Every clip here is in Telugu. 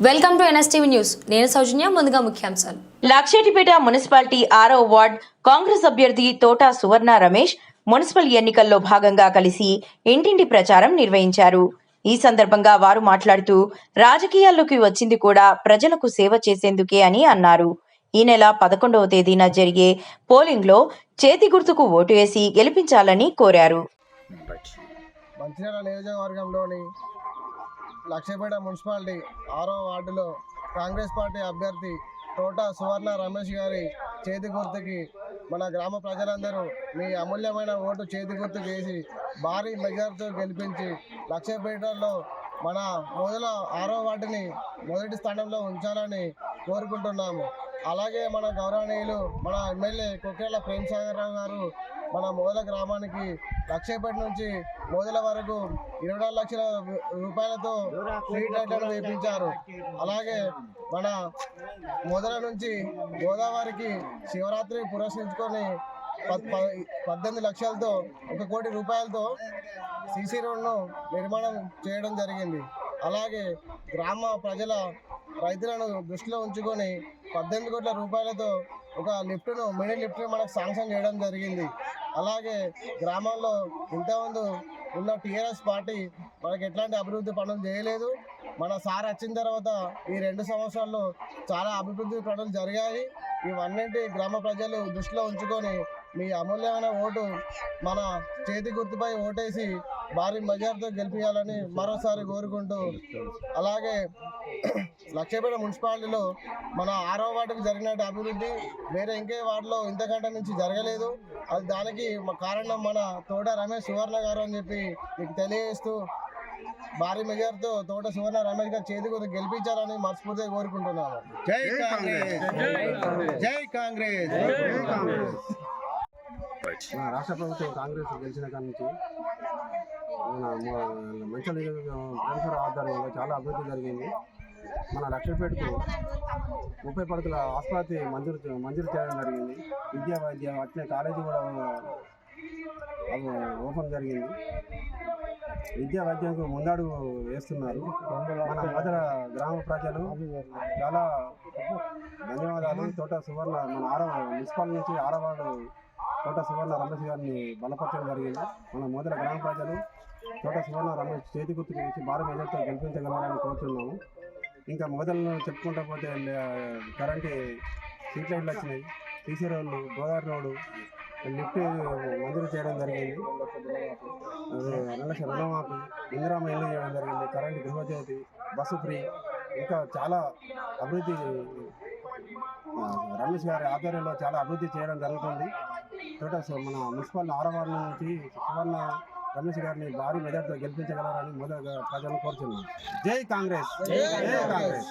Welcome to NSTV news. నేను సౌజన్య. ముందుగా ముఖ్యాంశాలు. లక్షేటిపేట మున్సిపాలిటీ 6వ వార్డ్ కాంగ్రెస్ అభ్యర్థి తోట సువర్ణ రమేష్ మున్సిపల్ ఎన్నికల్లో భాగంగా కలిసి ఇంటింటి ప్రచారం నిర్వహించారు. ఈ సందర్భంగా వారు మాట్లాడుతూ రాజకీయాల్లోకి వచ్చింది కూడా ప్రజలకు సేవ చేసేందుకే అని అన్నారు. ఈ నెల 11వ తేదీన జరిగే పోలింగ్ లో చేతి గుర్తుకు ఓటు వేసి గెలిపించాలని కోరారు. మంచిర్యాల నియోజకవర్గంలోని లక్షేపేట మున్సిపాలిటీ 6వ వార్డులో కాంగ్రెస్ పార్టీ అభ్యర్థి తోట సువర్ణ రమేష్ గారి చేతి గుర్తుకి మన గ్రామ ప్రజలందరూ మీ అమూల్యమైన ఓటు చేతి గుర్తుకు వేసి భారీ మెజార్టీతో గెలిపించి లక్షేపేటలో మన 6వ వార్డుని మొదటి స్థానంలో ఉంచాలని కోరుకుంటున్నాము. అలాగే మన గౌరవనీయులు మన ఎమ్మెల్యే కొక్కేళ్ల ప్రేమ్సాగర్ రావు గారు మన మొదల గ్రామానికి లక్షేపేట నుంచి మొదల వరకు 24 లక్షల రూపాయలతో స్ట్రీట్ లైట్లను వేయించారు. అలాగే మన మొదల నుంచి గోదావరికి శివరాత్రి పురస్కరించుకొని 18 లక్షలతో 1 కోటి రూపాయలతో సీసీ రోడ్ను నిర్మాణం చేయడం జరిగింది. అలాగే గ్రామ ప్రజల రైతులను దృష్టిలో ఉంచుకొని 18 కోట్ల రూపాయలతో ఒక మినీ లిఫ్ట్ను మనకు శాంక్షన్ చేయడం జరిగింది. అలాగే గ్రామాల్లో ఇంతకుముందు ఉన్న టీఆర్ఎస్ పార్టీ మనకి ఎట్లాంటి అభివృద్ధి పనులు చేయలేదు. మన సార్ వచ్చిన తర్వాత ఈ 2 సంవత్సరాల్లో చాలా అభివృద్ధి పనులు జరిగాయి. ఇవన్నింటి గ్రామ ప్రజలు దృష్టిలో ఉంచుకొని మీ అమూల్యమైన ఓటు మన చేతి గుర్తుపై ఓటేసి భారీ మెజార్టీతో గెలిపించాలని మరోసారి కోరుకుంటూ, అలాగే లక్షేపేట మున్సిపాలిటీలో మన 6వ వార్డుకు జరిగినట్టు అభివృద్ధి వేరే ఇంకే వార్డులో ఇంతకంటే నుంచి జరగలేదు. అది దానికి కారణం మన తోట రమేష్ సువర్ణ గారు అని చెప్పి మీకు తెలియజేస్తూ భారీ మెజార్టీతో తోట సువర్ణ రమేష్ గారు చేతి గుర్తు గెలిపించాలని మనస్ఫూర్తిగా కోరుకుంటున్నాను. జై కాంగ్రెస్, జై కాంగ్రెస్, జై కాంగ్రెస్. రాష్ట్ర ప్రభుత్వం కాంగ్రెస్ గెలిచిన కాడి నుంచి మన మంచిర్యాల ప్రేమసాగర్ ఆధ్వర్యంలో చాలా అభివృద్ధి జరిగింది. మన లక్షపేటకు 30 పడకల ఆసుపత్రి మంజూరు చేయడం జరిగింది. విద్యా వైద్యం అట్లే కాలేజీ కూడా ఓపెన్ జరిగింది. విద్యా వైద్యానికి ముందడుగు వేస్తున్నారు. మన మొదల గ్రామ ప్రజలు చాలా ధన్యవాదాలు. తోట సువర్ణ మన 6వ మున్సిపల్ నుంచి 6వ వార్డు తోట సువర్ణ రమేష్ గారిని బలపరచడం జరిగింది. మన మొదల గ్రామ ప్రజలు తోట సువర్ణ రమేష్ చేతి గుర్తుకు వేసి భారీ మెజార్టీతో గెలిపించగలరని కోరుతున్నాము. ఇంకా మొదలు చెప్పుకుంటా పోతే కరెంటు స్ట్రీట్ లైట్లు వచ్చినాయి, సీసీ రోడ్లు, గోదావరి రోడ్డు, లిఫ్ట్ మంజూరు చేయడం జరిగింది. 2 లక్షల రుణమాఫీ, ఇందిరామ ఇల్లు చేయడం జరిగింది. కరెంటు గృహజ్యోతి, బస్సు ఫ్రీ, ఇంకా చాలా అభివృద్ధి రమేష్ గారి ఆధ్వర్యంలో చాలా అభివృద్ధి చేయడం జరుగుతుంది. తోట మన మున్సిపల్ 6వ వార్డు నుంచి సువర్ణ రమేష్ గారిని భారీ మెజార్టీతో గెలిపించగలరని మొదటి ప్రజలను కోరుతున్నాను. జై కాంగ్రెస్, జై కాంగ్రెస్.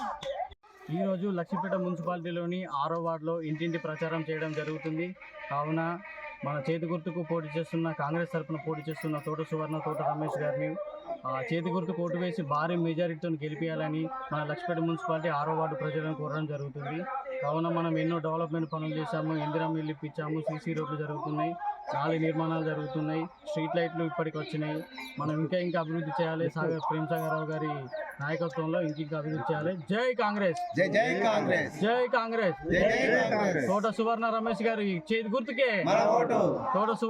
ఈరోజు లక్షపేట మున్సిపాలిటీలోని 6వ వార్డులో ఇంటింటి ప్రచారం చేయడం జరుగుతుంది. కావున మన చేతి గుర్తుకు పోటీ చేస్తున్న కాంగ్రెస్ తరఫున పోటీ చేస్తున్న తోట సువర్ణ తోట రమేష్ గారిని చేతి గుర్తుకు ఓటు వేసి భారీ మెజారిటీతో గెలిపించాలని మన లక్షపేట మున్సిపాలిటీ 6వ వార్డు ప్రజలను కోరడం జరుగుతుంది. కావున మనం ఎన్నో డెవలప్మెంట్ పనులు చేశాము. ఇందిరా మిల్లు ఇప్పించాము, సీసీ రోడ్లు జరుగుతున్నాయి, నాలి నిర్మాణాలు జరుగుతున్నాయి, స్ట్రీట్ లైట్లు ఇప్పటికి వచ్చినాయి. మనం ఇంకా అభివృద్ధి చేయాలి. ప్రేమ్సాగర్ రావు గారి నాయకత్వంలో ఇంకా అభివృద్ధి చేయాలి. జై కాంగ్రెస్, జై జై కాంగ్రెస్, జై కాంగ్రెస్. జై కాంగ్రెస్. తోట సువర్ణ రమేష్ గారి చేతి గుర్తుకే మన ఓటు. తోట